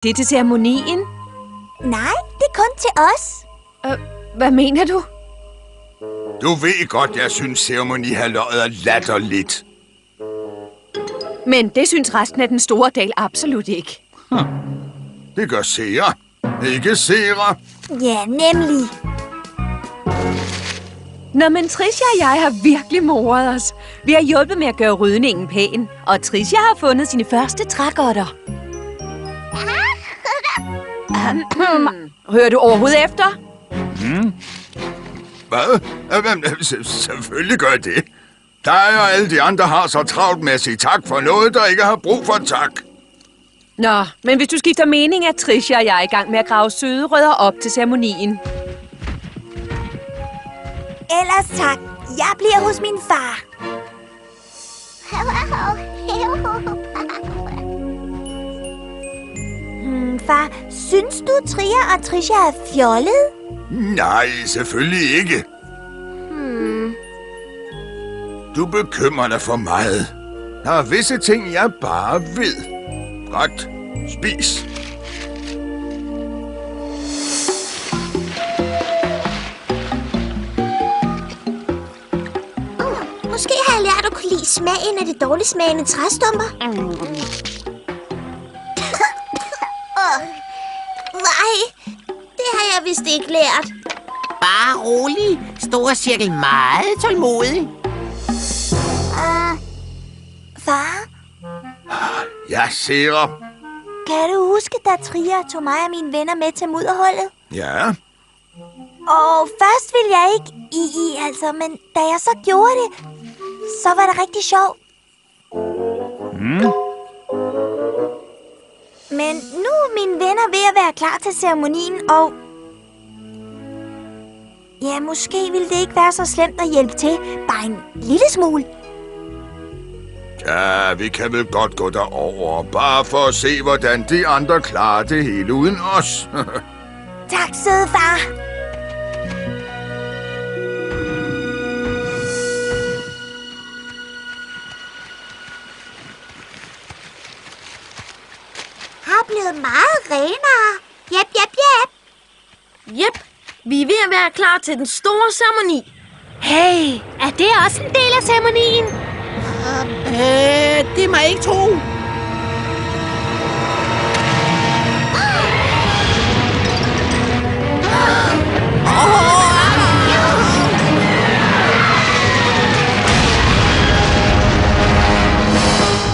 Det er til ceremonien? Nej, det er kun til os. Hvad mener du? Du ved godt, jeg synes ceremonihalløjet er latterligt. Men det synes resten af den store dal absolut ikke. Det gør seere. Ikke seere. Ja, nemlig. Nå, men Tricia og jeg har virkelig moret os. Vi har hjulpet med at gøre rydningen pæn, og Tricia har fundet sine første trægodter. Hører du overhovedet efter? Hvad? Selvfølgelig gør det. Dig og alle de andre har så travlt med at sige tak for noget, der ikke har brug for tak. Nå, men hvis du skifter mening, er Tricia og jeg i gang med at grave søde rødder op til ceremonien. Ellers tak. Jeg bliver hos min far. Far, synes du, Tria og Tricia er fjollet? Nej, selvfølgelig ikke. Du bekymrer dig for meget. Der er visse ting, jeg bare ved. Godt. Spis. Måske har jeg lært at kunne lide smagen af de dårligt smagende træstumper. Nej, det har jeg vist ikke lært. Bare rolig. Store cirkel meget tålmodig. Far, Ja, seere. kan du huske, da Tria tog mig og mine venner med til mudderholdet? Ja. Og først ville jeg ikke men da jeg så gjorde det, så var det rigtig sjovt. Men nu er mine venner ved at være klar til ceremonien, og ja, måske ville det ikke være så slemt at hjælpe til. Bare en lille smule. Ja, vi kan vel godt gå derover, bare for at se, hvordan de andre klarer det hele uden os. Tak, søde far. Har blevet meget renere. Jep, jep, jep. Jep, vi er ved at være klar til den store ceremoni. Hey, er det også en del af ceremonien? Det må jeg ikke tro.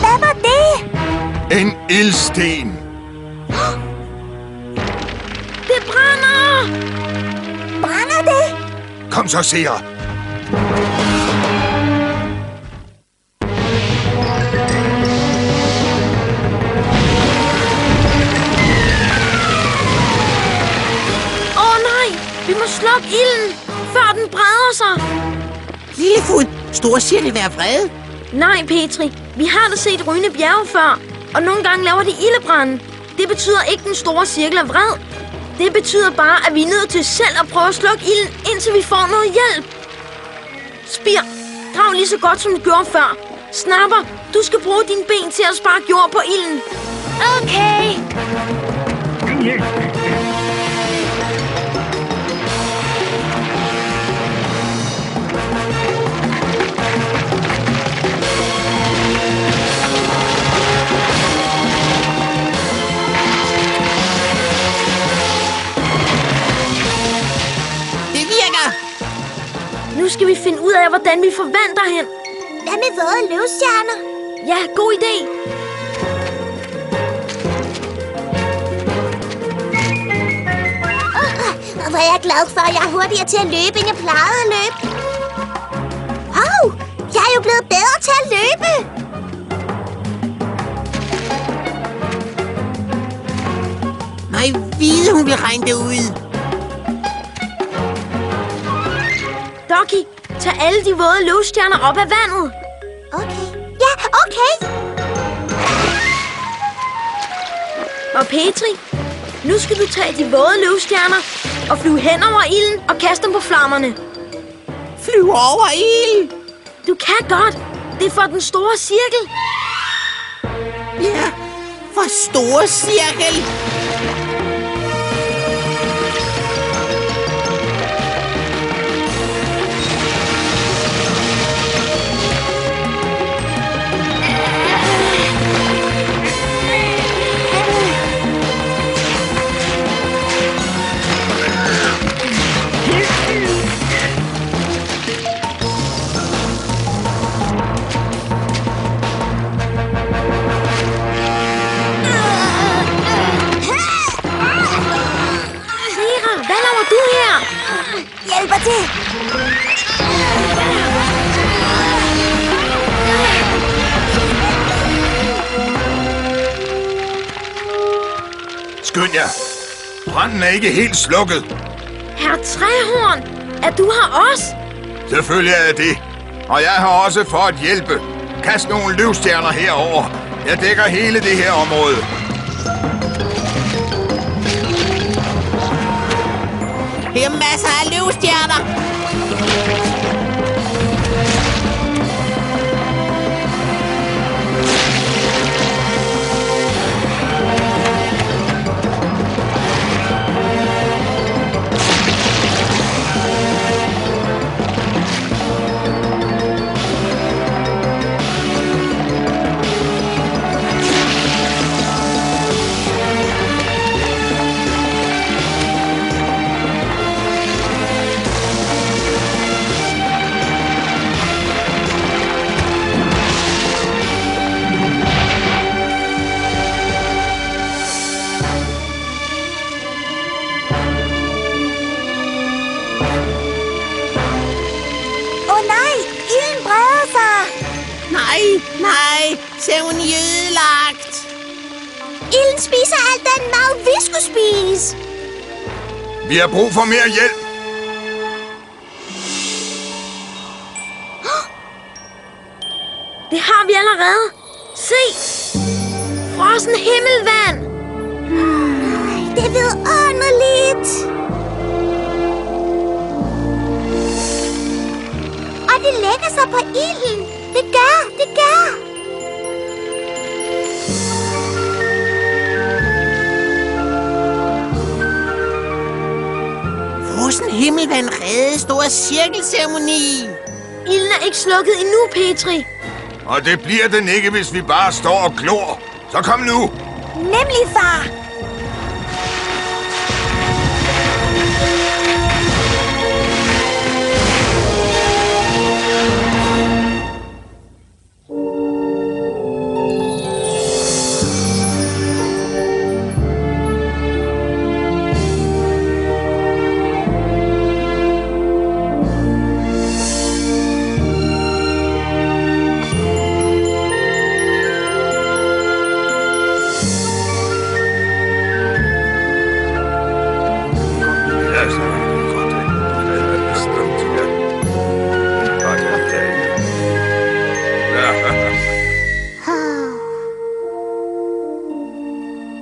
Hvad var det? En ildsten. Det brænder! Brænder det? Kom så, seere. Vi må slukke ilden, før den breder sig. Lillefod, store cirkel være fred. Nej, Petri. Vi har da set rygende bjerge før, og nogle gange laver de ildebrænde. Det betyder ikke, den store cirkel er vred. Det betyder bare, at vi er nødt til selv at prøve at slukke ilden, indtil vi får noget hjælp. Spir, grav lige så godt, som du gjorde før. Snapper, du skal bruge dine ben til at sparke jord på ilden. Okay. Nu skal vi finde ud af, hvordan vi får vand derhen. Hvad med våde løvstjerner? Ja, god idé. Hvor er jeg glad for, at jeg er hurtigere til at løbe, end jeg plejede at løbe. Hov, jeg er jo blevet bedre til at løbe. Nej, vide, hun vil regne det ud. Ducky, tag alle de våde løvstjerner op af vandet. Okay. Ja, okay. Og Petri, nu skal du tage de våde løvstjerner og flyve hen over ilden og kaste dem på flammerne. Flyve over ild? Du kan godt. Det er for den store cirkel. Ja, for store cirkel. det. Skynd jer. Branden er ikke helt slukket. Herr Træhorn, er du her også? Selvfølgelig er jeg det. Og jeg har også for at hjælpe. Kast nogle løvstjerner herover. Jeg dækker hele det her område. Her er masser af løvstjerner. Nej, seremoni ødelagt. Ilden spiser alt den mad, vi skulle spise. Vi har brug for mere hjælp. Det har vi allerede. Se! Frossen himmelvand. Det er vidunderligt. Og det lægger sig på ilden. Det gør. Frossen himmelvand redde store cirkelceremoni. Ilden er ikke slukket endnu, Petri. Og det bliver den ikke, hvis vi bare står og glor. Så kom nu. Nemlig, far.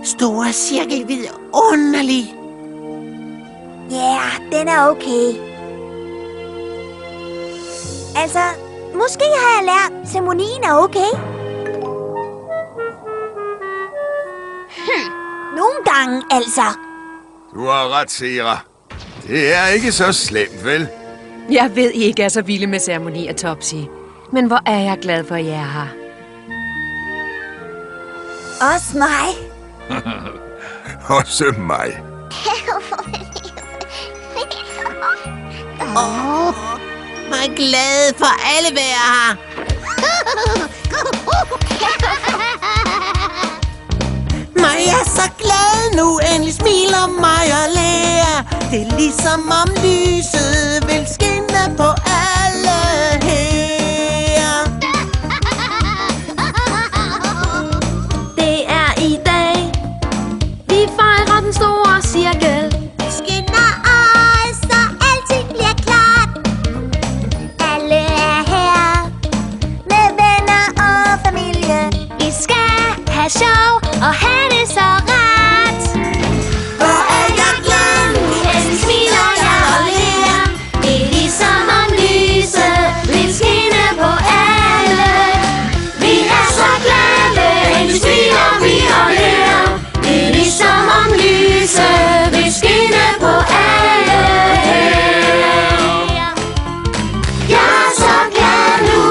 Store cirkel vidunderlig. Ja, den er okay. Altså, måske har jeg lært, ceremonien er okay. Nogle gange, altså. Du har ret, Sera. Det er ikke så slemt, vel? Jeg ved, I ikke er så vilde med ceremonier, Topsy. Men hvor er jeg glad for, at jeg er her. Også mig. Også mig. Mig glad for alle være her. Mig er så glad nu, endelig smiler mig og lærer. Det er ligesom om lyset vil skinne på alle her. Det er i dag, vi fejrer den store cirkel. Skinner øje, så alting bliver klart. Alle er her med venner og familie. Vi skal have sjov og have det så rart. Hvor er jeg glad, endelig smiler jeg og lærer. Det er ligesom om lyset vil skinne på alle. Vi er så glade, endelig smiler vi og lærer. Det er ligesom om lyset vil skinne på alle her. Jeg er så glad nu.